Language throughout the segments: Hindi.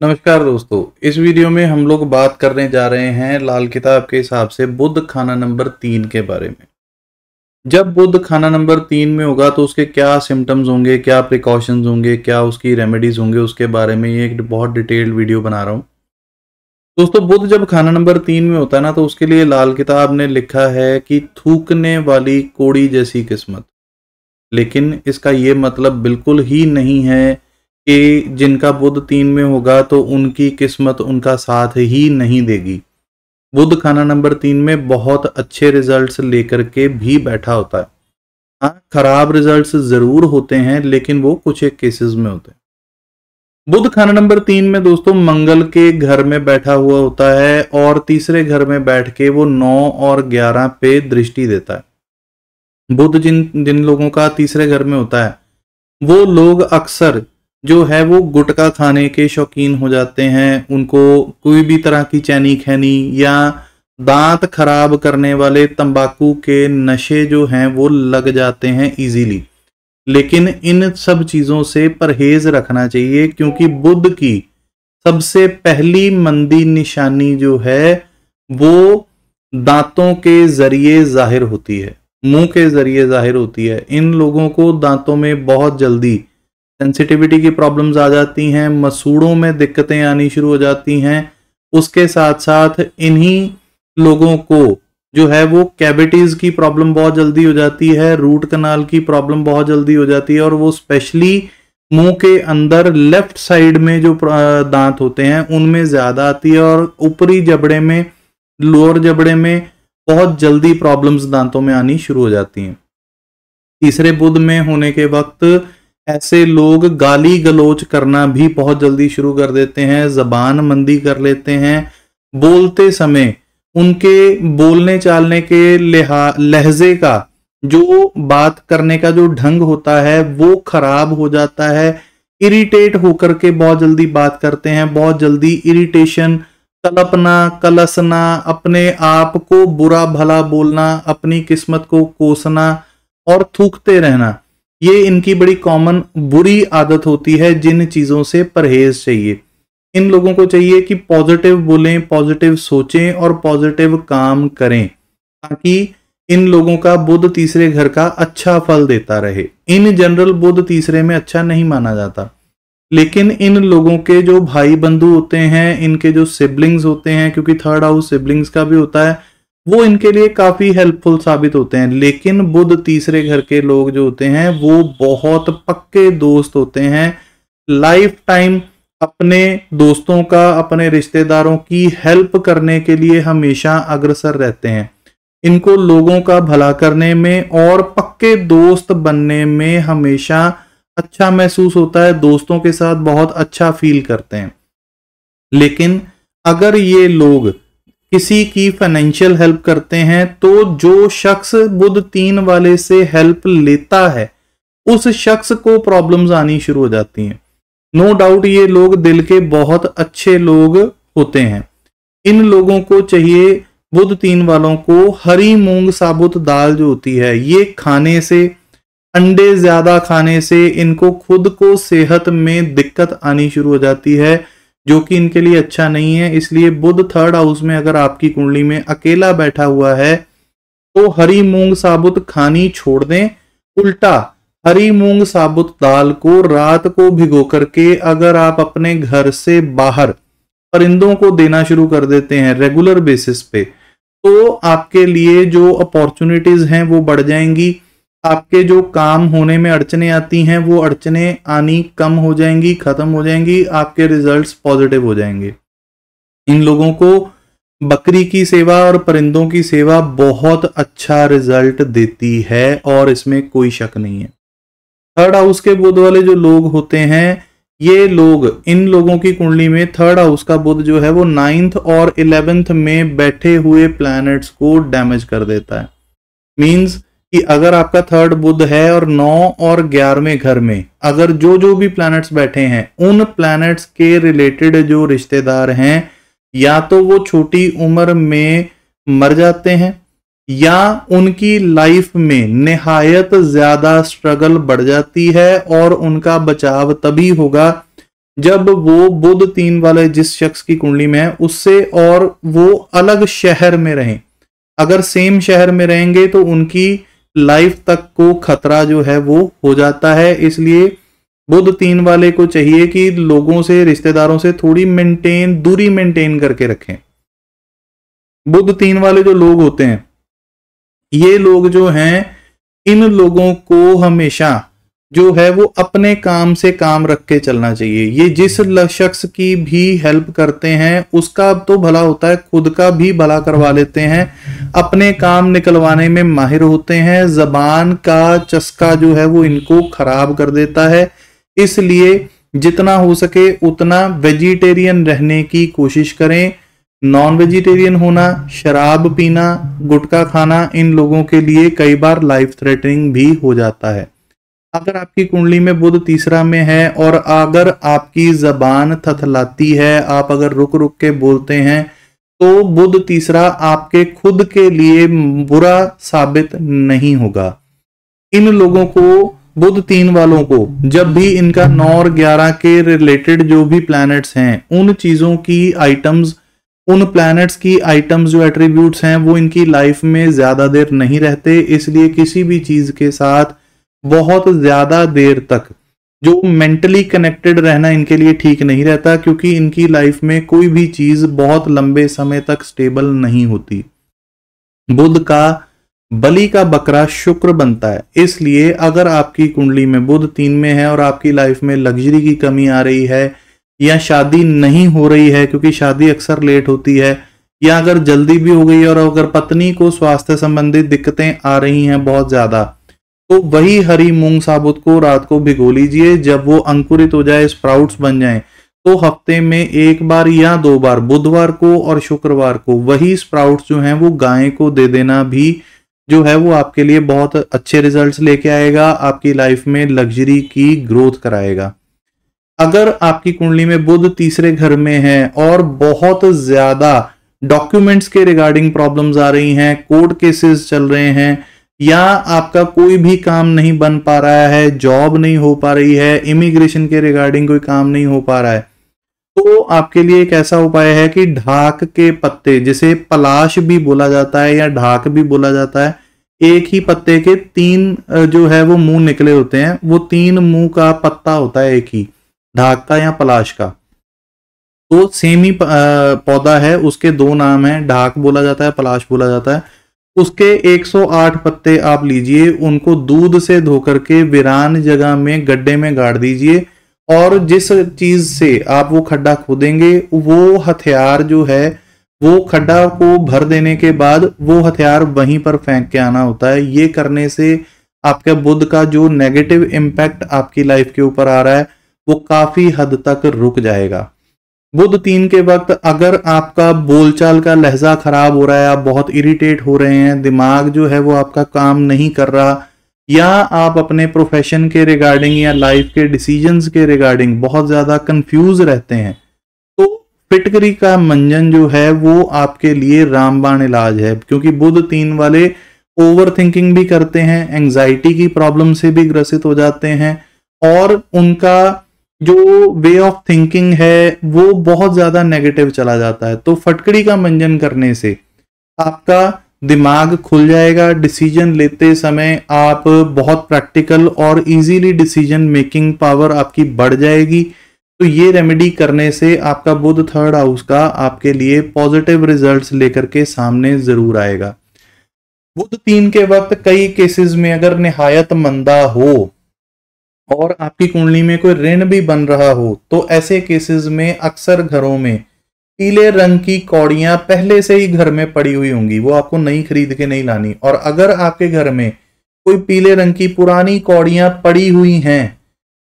नमस्कार दोस्तों। इस वीडियो में हम लोग बात करने जा रहे हैं लाल किताब के हिसाब से बुध खाना नंबर 3 के बारे में। जब बुध खाना नंबर 3 में होगा तो उसके क्या सिम्टम्स होंगे, क्या प्रिकॉशंस होंगे, क्या उसकी रेमेडीज होंगे, उसके बारे में ये एक बहुत डिटेल्ड वीडियो बना रहा हूँ। दोस्तों, बुध जब खाना नंबर 3 में होता है ना, तो उसके लिए लाल किताब ने लिखा है कि थूकने वाली कोड़ी जैसी किस्मत। लेकिन इसका ये मतलब बिल्कुल ही नहीं है कि जिनका बुध 3 में होगा तो उनकी किस्मत उनका साथ ही नहीं देगी। बुध खाना नंबर 3 में बहुत अच्छे रिजल्ट्स लेकर के भी बैठा होता है। हाँ, खराब रिजल्ट्स जरूर होते हैं, लेकिन वो कुछ एक केसेस में होते हैं। बुध खाना नंबर 3 में दोस्तों मंगल के घर में बैठा हुआ होता है और तीसरे घर में बैठ के वो 9 और 11 पे दृष्टि देता है। बुध जिन जिन लोगों का तीसरे घर में होता है, वो लोग अक्सर जो है वो गुटखा खाने के शौकीन हो जाते हैं। उनको कोई भी तरह की चैनी खैनी या दांत खराब करने वाले तंबाकू के नशे जो हैं वो लग जाते हैं इजीली। लेकिन इन सब चीज़ों से परहेज रखना चाहिए, क्योंकि बुध की सबसे पहली मंदी निशानी जो है वो दांतों के जरिए जाहिर होती है, मुंह के जरिए जाहिर होती है। इन लोगों को दांतों में बहुत जल्दी सेंसिटिविटी की प्रॉब्लम्स आ जाती हैं, मसूड़ों में दिक्कतें आनी शुरू हो जाती हैं। उसके साथ साथ इन्हीं लोगों को जो है वो कैविटीज की प्रॉब्लम बहुत जल्दी हो जाती है, रूट कनाल की प्रॉब्लम बहुत जल्दी हो जाती है, और वो स्पेशली मुंह के अंदर लेफ्ट साइड में जो दांत होते हैं उनमें ज्यादा आती है, और ऊपरी जबड़े में, लोअर जबड़े में बहुत जल्दी प्रॉब्लम्स दांतों में आनी शुरू हो जाती हैं। तीसरे बुध में होने के वक्त ऐसे लोग गाली गलोच करना भी बहुत जल्दी शुरू कर देते हैं, जबान मंदी कर लेते हैं। बोलते समय उनके बोलने चालने के लहजे का, जो बात करने का जो ढंग होता है वो खराब हो जाता है। इरिटेट होकर के बहुत जल्दी बात करते हैं, बहुत जल्दी इरिटेशन, कलपना, कलसना, अपने आप को बुरा भला बोलना, अपनी किस्मत को कोसना और थूकते रहना, ये इनकी बड़ी कॉमन बुरी आदत होती है, जिन चीजों से परहेज चाहिए। इन लोगों को चाहिए कि पॉजिटिव बोलें, पॉजिटिव सोचें और पॉजिटिव काम करें, ताकि इन लोगों का बुध तीसरे घर का अच्छा फल देता रहे। इन जनरल बुध तीसरे में अच्छा नहीं माना जाता, लेकिन इन लोगों के जो भाई बंधु होते हैं, इनके जो सिबलिंग्स होते हैं, क्योंकि थर्ड हाउस सिबलिंग्स का भी होता है, वो इनके लिए काफी हेल्पफुल साबित होते हैं। लेकिन बुध तीसरे घर के लोग जो होते हैं वो बहुत पक्के दोस्त होते हैं। लाइफ टाइम अपने दोस्तों का, अपने रिश्तेदारों की हेल्प करने के लिए हमेशा अग्रसर रहते हैं। इनको लोगों का भला करने में और पक्के दोस्त बनने में हमेशा अच्छा महसूस होता है, दोस्तों के साथ बहुत अच्छा फील करते हैं। लेकिन अगर ये लोग किसी की फाइनेंशियल हेल्प करते हैं, तो जो शख्स बुध 3 वाले से हेल्प लेता है उस शख्स को प्रॉब्लम्स आनी शुरू हो जाती हैं। नो डाउट ये लोग दिल के बहुत अच्छे लोग होते हैं। इन लोगों को चाहिए, बुध 3 वालों को, हरी मूंग साबुत दाल जो होती है ये खाने से, अंडे ज्यादा खाने से इनको खुद को सेहत में दिक्कत आनी शुरू हो जाती है, जो कि इनके लिए अच्छा नहीं है। इसलिए बुध थर्ड हाउस में अगर आपकी कुंडली में अकेला बैठा हुआ है तो हरी मूंग साबुत खानी छोड़ दें। उल्टा हरी मूंग साबुत दाल को रात को भिगो करके अगर आप अपने घर से बाहर परिंदों को देना शुरू कर देते हैं रेगुलर बेसिस पे, तो आपके लिए जो अपॉर्चुनिटीज हैं वो बढ़ जाएंगी। आपके जो काम होने में अड़चने आती हैं वो अड़चने आनी कम हो जाएंगी, खत्म हो जाएंगी, आपके रिजल्ट्स पॉजिटिव हो जाएंगे। इन लोगों को बकरी की सेवा और परिंदों की सेवा बहुत अच्छा रिजल्ट देती है, और इसमें कोई शक नहीं है। थर्ड हाउस के बुध वाले जो लोग होते हैं, ये लोग, इन लोगों की कुंडली में थर्ड हाउस का बुध जो है वो 9th और 11th में बैठे हुए प्लैनेट्स को डैमेज कर देता है। मींस कि अगर आपका थर्ड बुध है और 9 और 11वें घर में अगर जो भी प्लैनेट्स बैठे हैं, उन प्लैनेट्स के रिलेटेड जो रिश्तेदार हैं, या तो वो छोटी उम्र में मर जाते हैं, या उनकी लाइफ में निहायत ज्यादा स्ट्रगल बढ़ जाती है, और उनका बचाव तभी होगा जब वो बुध 3 वाले जिस शख्स की कुंडली में है उससे और वो अलग शहर में रहें, अगर सेम शहर में रहेंगे तो उनकी लाइफ तक को खतरा जो है वो हो जाता है। इसलिए बुध 3 वाले को चाहिए कि लोगों से, रिश्तेदारों से थोड़ी दूरी मेंटेन करके रखें। बुध 3 वाले जो लोग होते हैं, ये लोग जो हैं, इन लोगों को हमेशा जो है वो अपने काम से काम रख के चलना चाहिए। ये जिस शख्स की भी हेल्प करते हैं उसका तो भला होता है, खुद का भी भला करवा लेते हैं, अपने काम निकलवाने में माहिर होते हैं। जबान का चस्का जो है वो इनको खराब कर देता है। इसलिए जितना हो सके उतना वेजिटेरियन रहने की कोशिश करें। नॉन वेजिटेरियन होना, शराब पीना, गुटखा खाना इन लोगों के लिए कई बार लाइफ थ्रेटनिंग भी हो जाता है। अगर आपकी कुंडली में बुध तीसरा में है और अगर आपकी जबान थथलाती है, आप अगर रुक रुक के बोलते हैं, तो बुध तीसरा आपके खुद के लिए बुरा साबित नहीं होगा। इन लोगों को, बुध 3 वालों को, जब भी इनका 9 और 11 के रिलेटेड जो भी प्लैनेट्स हैं, उन चीजों की आइटम्स, उन प्लैनेट्स की आइटम्स जो एट्रीब्यूट्स हैं वो इनकी लाइफ में ज्यादा देर नहीं रहते। इसलिए किसी भी चीज के साथ बहुत ज्यादा देर तक जो मेंटली कनेक्टेड रहना इनके लिए ठीक नहीं रहता, क्योंकि इनकी लाइफ में कोई भी चीज बहुत लंबे समय तक स्टेबल नहीं होती। बुध का बलि का बकरा शुक्र बनता है। इसलिए अगर आपकी कुंडली में बुध 3 में है और आपकी लाइफ में लग्जरी की कमी आ रही है, या शादी नहीं हो रही है, क्योंकि शादी अक्सर लेट होती है, या अगर जल्दी भी हो गई और अगर पत्नी को स्वास्थ्य संबंधित दिक्कतें आ रही हैं बहुत ज्यादा, तो वही हरी मूंग साबुत को रात को भिगो लीजिए। जब वो अंकुरित हो जाए, स्प्राउट्स बन जाएं, तो हफ्ते में 1 बार या 2 बार, बुधवार को और शुक्रवार को, वही स्प्राउट्स जो हैं वो गाय को दे देना भी जो है वो आपके लिए बहुत अच्छे रिजल्ट्स लेके आएगा, आपकी लाइफ में लग्जरी की ग्रोथ कराएगा। अगर आपकी कुंडली में बुध तीसरे घर में है और बहुत ज्यादा डॉक्यूमेंट्स के रिगार्डिंग प्रॉब्लम्स आ रही हैं, कोर्ट केसेस चल रहे हैं, या आपका कोई भी काम नहीं बन पा रहा है, जॉब नहीं हो पा रही है, इमिग्रेशन के रिगार्डिंग कोई काम नहीं हो पा रहा है, तो आपके लिए एक ऐसा उपाय है कि ढाक के पत्ते, जिसे पलाश भी बोला जाता है या ढाक भी बोला जाता है, एक ही पत्ते के 3 जो है वो मुंह निकले होते हैं, वो 3 मुंह का पत्ता होता है एक ही, ढाक का या पलाश का। तो सेम ही पौधा है, उसके 2 नाम हैं, ढाक बोला जाता है, पलाश बोला जाता है। उसके 108 पत्ते आप लीजिए, उनको दूध से धोकर के वीरान जगह में गड्ढे में गाड़ दीजिए, और जिस चीज से आप वो खड्डा खोदेंगे, वो हथियार जो है वो खड्डा को भर देने के बाद वो हथियार वहीं पर फेंक के आना होता है। ये करने से आपके बुध का जो नेगेटिव इम्पैक्ट आपकी लाइफ के ऊपर आ रहा है वो काफी हद तक रुक जाएगा। बुध 3 के वक्त अगर आपका बोलचाल का लहजा खराब हो रहा है, आप बहुत इरिटेट हो रहे हैं, दिमाग जो है वो आपका काम नहीं कर रहा, या आप अपने प्रोफेशन के रिगार्डिंग या लाइफ के डिसीजंस के रिगार्डिंग बहुत ज्यादा कंफ्यूज रहते हैं, तो फिटकरी का मंजन जो है वो आपके लिए रामबाण इलाज है। क्योंकि बुध 3 वाले ओवर थिंकिंग भी करते हैं, एंजाइटी की प्रॉब्लम से भी ग्रसित हो जाते हैं, और उनका जो वे ऑफ थिंकिंग है वो बहुत ज्यादा नेगेटिव चला जाता है। तो फटकड़ी का मंजन करने से आपका दिमाग खुल जाएगा, डिसीजन लेते समय आप बहुत प्रैक्टिकल और इजीली डिसीजन मेकिंग पावर आपकी बढ़ जाएगी। तो ये रेमेडी करने से आपका बुध 3rd हाउस का आपके लिए पॉजिटिव रिजल्ट्स लेकर के सामने जरूर आएगा। बुध 3 के वक्त कई केसेस में अगर निहायत मंदा हो और आपकी कुंडली में कोई ऋण भी बन रहा हो, तो ऐसे केसेस में अक्सर घरों में पीले रंग की कौड़ियां पहले से ही घर में पड़ी हुई होंगी, वो आपको नई खरीद के नहीं लानी। और अगर आपके घर में कोई पीले रंग की पुरानी कौड़ियां पड़ी हुई हैं,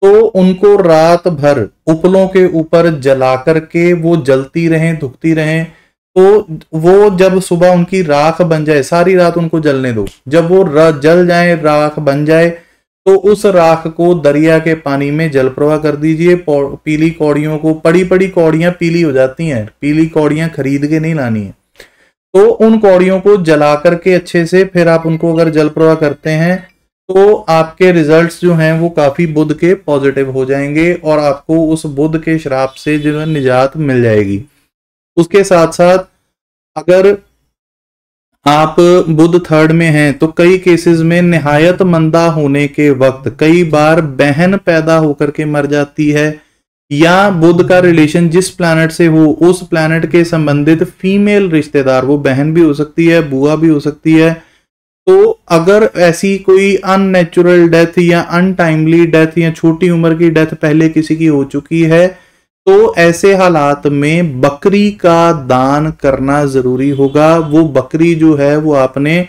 तो उनको रात भर उपलों के ऊपर जला करके वो जलती रहें, धुकती रहें, तो वो जब सुबह उनकी राख बन जाए, सारी रात उनको जलने दो, जब वो जल जाए, राख बन जाए, तो उस राख को दरिया के पानी में जल प्रवाह कर दीजिए। पीली कौड़ियों को, पड़ी पड़ी कौड़ियां पीली हो जाती हैं, पीली कौड़ियां खरीद के नहीं लानी है, तो उन कौड़ियों को जला करके अच्छे से फिर आप उनको अगर जल प्रवाह करते हैं तो आपके रिजल्ट्स जो हैं वो काफी बुध के पॉजिटिव हो जाएंगे और आपको उस बुध के श्राप से जो है निजात मिल जाएगी। उसके साथ साथ अगर आप बुध थर्ड में हैं तो कई केसेस में निहायत मंदा होने के वक्त कई बार बहन पैदा होकर के मर जाती है, या बुध का रिलेशन जिस प्लैनेट से हो उस प्लैनेट के संबंधित फीमेल रिश्तेदार, वो बहन भी हो सकती है, बुआ भी हो सकती है, तो अगर ऐसी कोई अननेचुरल डेथ या अनटाइमली डेथ या छोटी उम्र की डेथ पहले किसी की हो चुकी है, तो ऐसे हालात में बकरी का दान करना जरूरी होगा। वो बकरी जो है वो आपने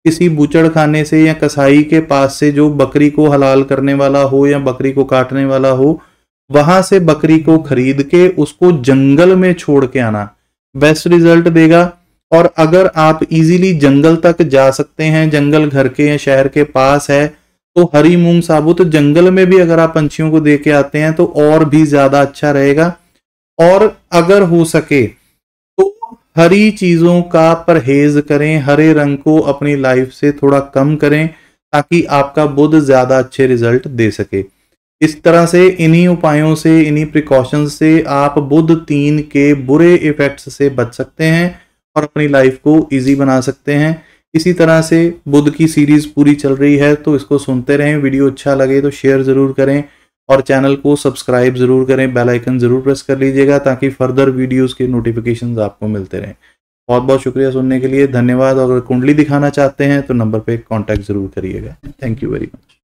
किसी बूचड़ खाने से या कसाई के पास से, जो बकरी को हलाल करने वाला हो या बकरी को काटने वाला हो, वहां से बकरी को खरीद के उसको जंगल में छोड़ के आना बेस्ट रिजल्ट देगा। और अगर आप इजीली जंगल तक जा सकते हैं, जंगल घर के या शहर के पास है, तो हरी मूंग साबुत जंगल में भी अगर आप पंछियों को दे के आते हैं तो और भी ज्यादा अच्छा रहेगा। और अगर हो सके तो हरी चीजों का परहेज करें, हरे रंग को अपनी लाइफ से थोड़ा कम करें ताकि आपका बुध ज्यादा अच्छे रिजल्ट दे सके। इस तरह से इन्हीं उपायों से, इन्हीं प्रिकॉशंस से आप बुध 3 के बुरे इफेक्ट्स से बच सकते हैं और अपनी लाइफ को इजी बना सकते हैं। इसी तरह से बुध की सीरीज पूरी चल रही है, तो इसको सुनते रहें। वीडियो अच्छा लगे तो शेयर जरूर करें और चैनल को सब्सक्राइब जरूर करें, बेल आइकन जरूर प्रेस कर लीजिएगा ताकि फर्दर वीडियोस के नोटिफिकेशंस आपको मिलते रहें। बहुत बहुत शुक्रिया सुनने के लिए, धन्यवाद। और अगर कुंडली दिखाना चाहते हैं तो नंबर पे कांटेक्ट जरूर करिएगा। Thank you very much.